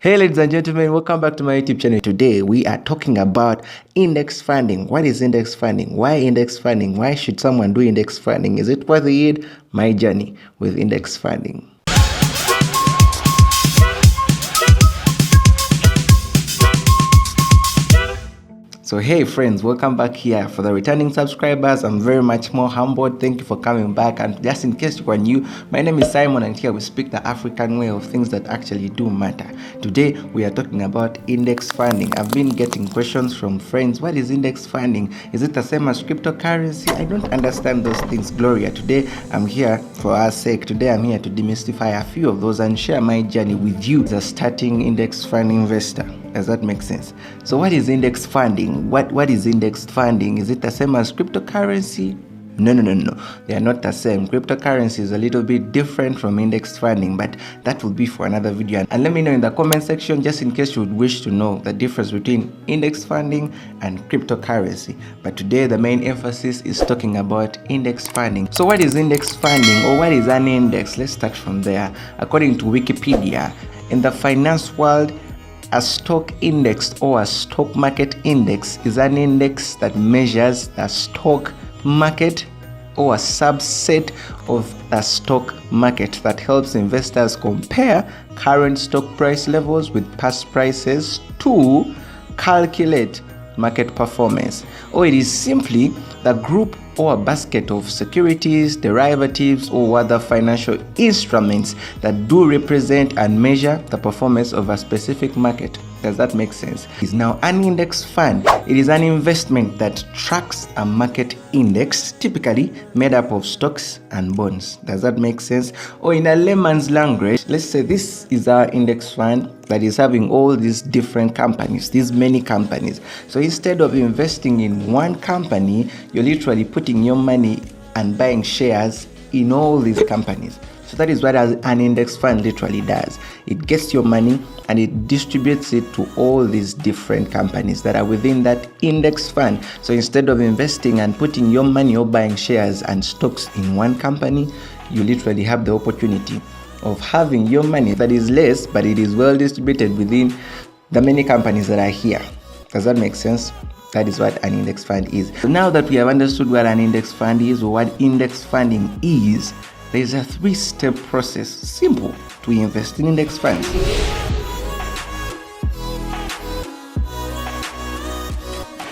Hey ladies and gentlemen, welcome back to my YouTube channel. Today we are talking about index funding. What is index funding? Why index funding? Why should someone do index funding? Is it worth it? My journey with index funding. So hey friends, welcome back here. For the returning subscribers, I'm very much more humbled. Thank you for coming back. And just in case you are new, my name is Simon, and here we speak the African way of things that actually do matter. Today we are talking about index funding. I've been getting questions from friends. What is index funding? Is it the same as cryptocurrency? I don't understand those things, Gloria. Today I'm here for our sake. Today I'm here to demystify a few of those and share my journey with you as a starting index fund investor. Does that make sense? So what is index funding? What is index funding? Is it the same as cryptocurrency? No. They are not the same. Cryptocurrency is a little bit different from index funding, but that will be for another video. And let me know in the comment section, just in case you would wish to know the difference between index funding and cryptocurrency. But today the main emphasis is talking about index funding. So what is index funding, or what is an index? Let's start from there. According to Wikipedia, in the finance world, a stock index or a stock market index is an index that measures the stock market or a subset of the stock market that helps investors compare current stock price levels with past prices to calculate market performance. Or it is simply the group or a basket of securities, derivatives, or other financial instruments that do represent and measure the performance of a specific market. Does that make sense? Is now an index fund. It is an investment that tracks a market index, typically made up of stocks and bonds. Does that make sense? Or in a layman's language, let's say this is our index fund that is having all these different companies, these many companies. So instead of investing in one company, you're literally putting your money and buying shares in all these companies. So that is what an index fund literally does. It gets your money and it distributes it to all these different companies that are within that index fund. So instead of investing and putting your money or buying shares and stocks in one company, you literally have the opportunity of having your money that is less, but it is well distributed within the many companies that are here. Does that make sense? That is what an index fund is. So now that we have understood what an index fund is or what index funding is, there is a three-step process, simple, to invest in index funds.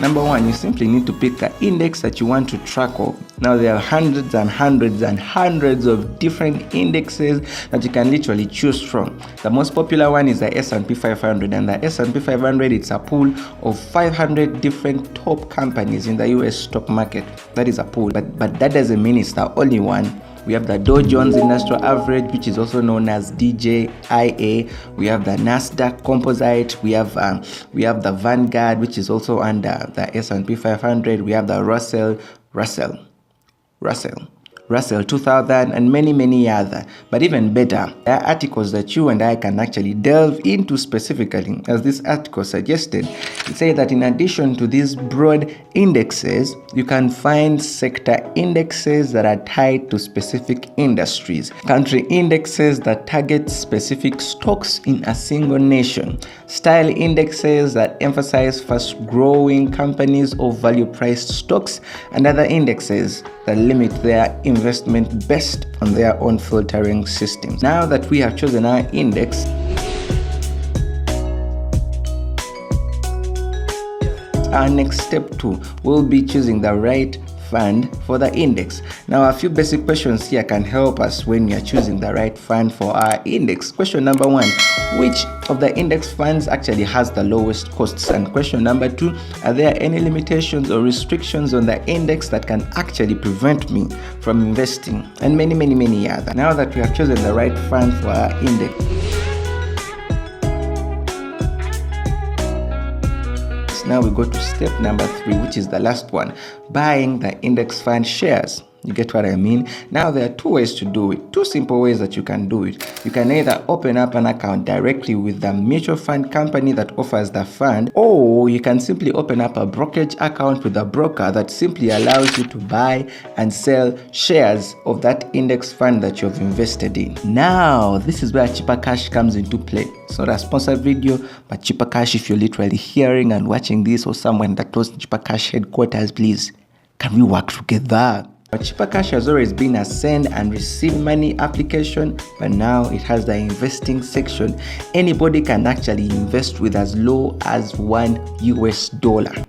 Number one, you simply need to pick the index that you want to track of. Now there are hundreds and hundreds and hundreds of different indexes that you can literally choose from. The most popular one is the S&P 500, and the S&P 500, it's a pool of 500 different top companies in the US stock market. That is a pool, but that doesn't mean it's the only one. We have the Dow Jones Industrial Average, which is also known as DJIA. We have the Nasdaq Composite. We have the Vanguard, which is also under the S&P 500. We have the Russell 2000, and many other. But even better, there are articles that you and I can actually delve into specifically. As this article suggested, it says that in addition to these broad indexes, you can find sector indexes that are tied to specific industries, country indexes that target specific stocks in a single nation, style indexes that emphasize fast-growing companies or value-priced stocks, and other indexes that limit their investment based on their own filtering systems. Now that we have chosen our index, our next step too will be choosing the right fund for the index. Now a few basic questions here can help us when we are choosing the right fund for our index. Question number one, which of the index funds actually has the lowest costs? And question number two, are there any limitations or restrictions on the index that can actually prevent me from investing? And many other. Now that we have chosen the right fund for our index, now we go to step number 3, which is the last one, buying the index fund shares. You get what I mean? Now, there are two ways to do it, two simple ways that you can do it. You can either open up an account directly with the mutual fund company that offers the fund, or you can simply open up a brokerage account with a broker that simply allows you to buy and sell shares of that index fund that you've invested in. Now, this is where Cheaper Cash comes into play. It's not a sponsored video, but Cheaper Cash, if you're literally hearing and watching this, or someone that knows Cheaper Cash headquarters, please, can we work together? Cheaper Cash has always been a send and receive money application, but now it has the investing section. Anybody can actually invest with as low as $1.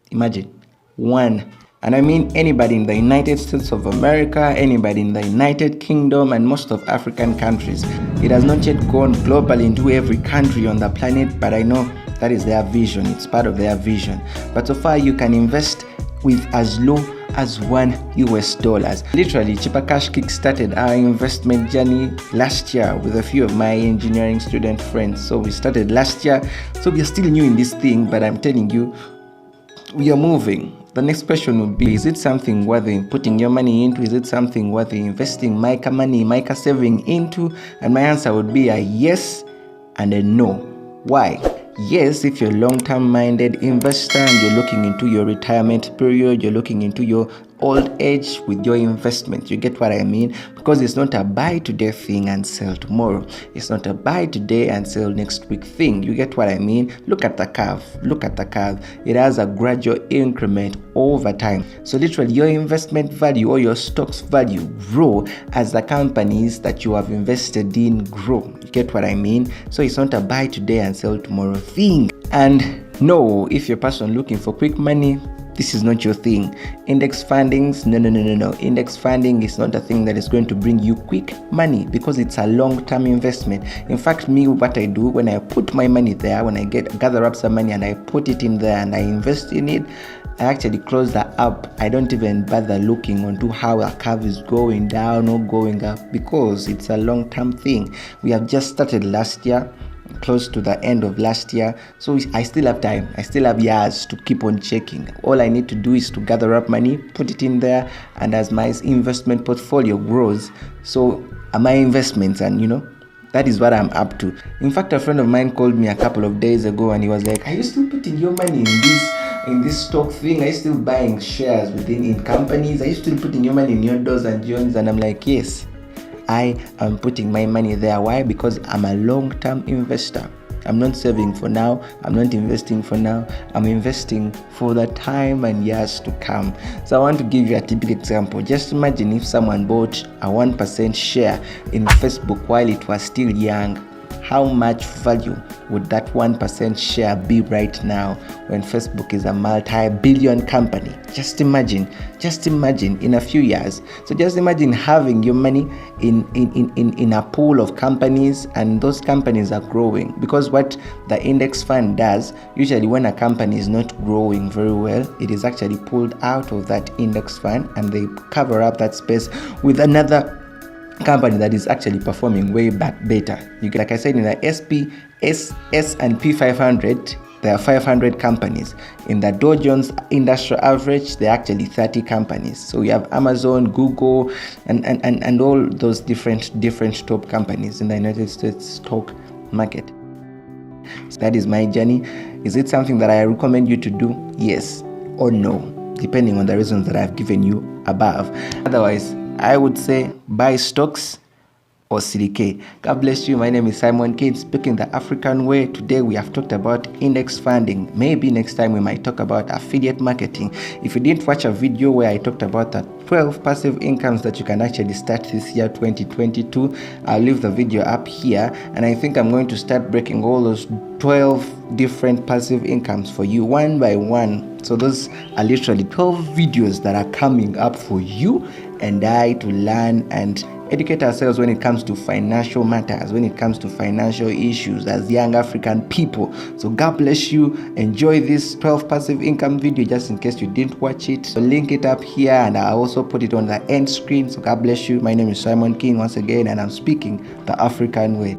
Imagine, one. And I mean anybody in the United States of America, anybody in the United Kingdom, and most of African countries. It has not yet gone globally into every country on the planet, but I know that is their vision. It's part of their vision. But so far, you can invest with as low as $1. Literally, Cheaper Cash kickstarted our investment journey last year with a few of my engineering student friends. So we started last year. So we are still new in this thing, but I'm telling you, we are moving. The next question would be, is it something worthy putting your money into? Is it something worthy investing Micah money, Micah saving into? And my answer would be a yes and a no. Why? Yes, if you're a long-term minded investor and you're looking into your retirement period, you're looking into your old age with your investment. You get what I mean? Because it's not a buy today thing and sell tomorrow. It's not a buy today and sell next week thing. You get what I mean? Look at the curve. Look at the curve. It has a gradual increment over time. So literally, your investment value or your stock's value grow as the companies that you have invested in grow. You get what I mean? So it's not a buy today and sell tomorrow thing. And no, if you're a person looking for quick money, this is not your thing. Index fundings, no. Index funding is not a thing that is going to bring you quick money because it's a long-term investment. In fact, me, what I do when I put my money there, when I gather up some money and I put it in there and I invest in it, I actually close the app. I don't even bother looking onto how a curve is going down or going up because it's a long-term thing. We have just started last year, close to the end of last year, so I still have time. I still have years to keep on checking. All I need to do is to gather up money, put it in there, and as my investment portfolio grows, so my investments, and that is what I'm up to. In fact, a friend of mine called me a couple of days ago and he was like, are you still putting your money in this stock thing? Are you still buying shares in companies? Are you still putting your money in your Dows and Jones? And I'm like, yes, I am putting my money there. Why? Because I'm a long-term investor. I'm not saving for now. I'm not investing for now. I'm investing for the time and years to come. So I want to give you a typical example. Just imagine if someone bought a 1% share in Facebook while it was still young. How much value would that 1% share be right now when Facebook is a multi-billion company? Just imagine in a few years. So just imagine having your money in a pool of companies, and those companies are growing. Because what the index fund does, usually when a company is not growing very well, it is actually pulled out of that index fund and they cover up that space with another company that is actually performing way back better. Like I said, in the S&P 500, there are 500 companies. In the Dow Jones Industrial Average, there are actually 30 companies. So we have Amazon, Google, and all those different top companies in the United States stock market. So that is my journey. Is it something that I recommend you to do? Yes or no, depending on the reasons that I've given you above. Otherwise, I would say buy stocks or CDK. God bless you. My name is Simon Kine, speaking the African way. Today we have talked about index funding. Maybe next time we might talk about affiliate marketing. If you didn't watch a video where I talked about the 12 passive incomes that you can actually start this year 2022, I'll leave the video up here, and I think I'm going to start breaking all those 12 different passive incomes for you one by one. So those are literally 12 videos that are coming up for you and I to learn and educate ourselves when it comes to financial matters, when it comes to financial issues as young African people. So God bless you. Enjoy this 12 passive income video just in case you didn't watch it. So link it up here and I'll also put it on the end screen. So God bless you. My name is Simon Kine once again, and I'm speaking the African way.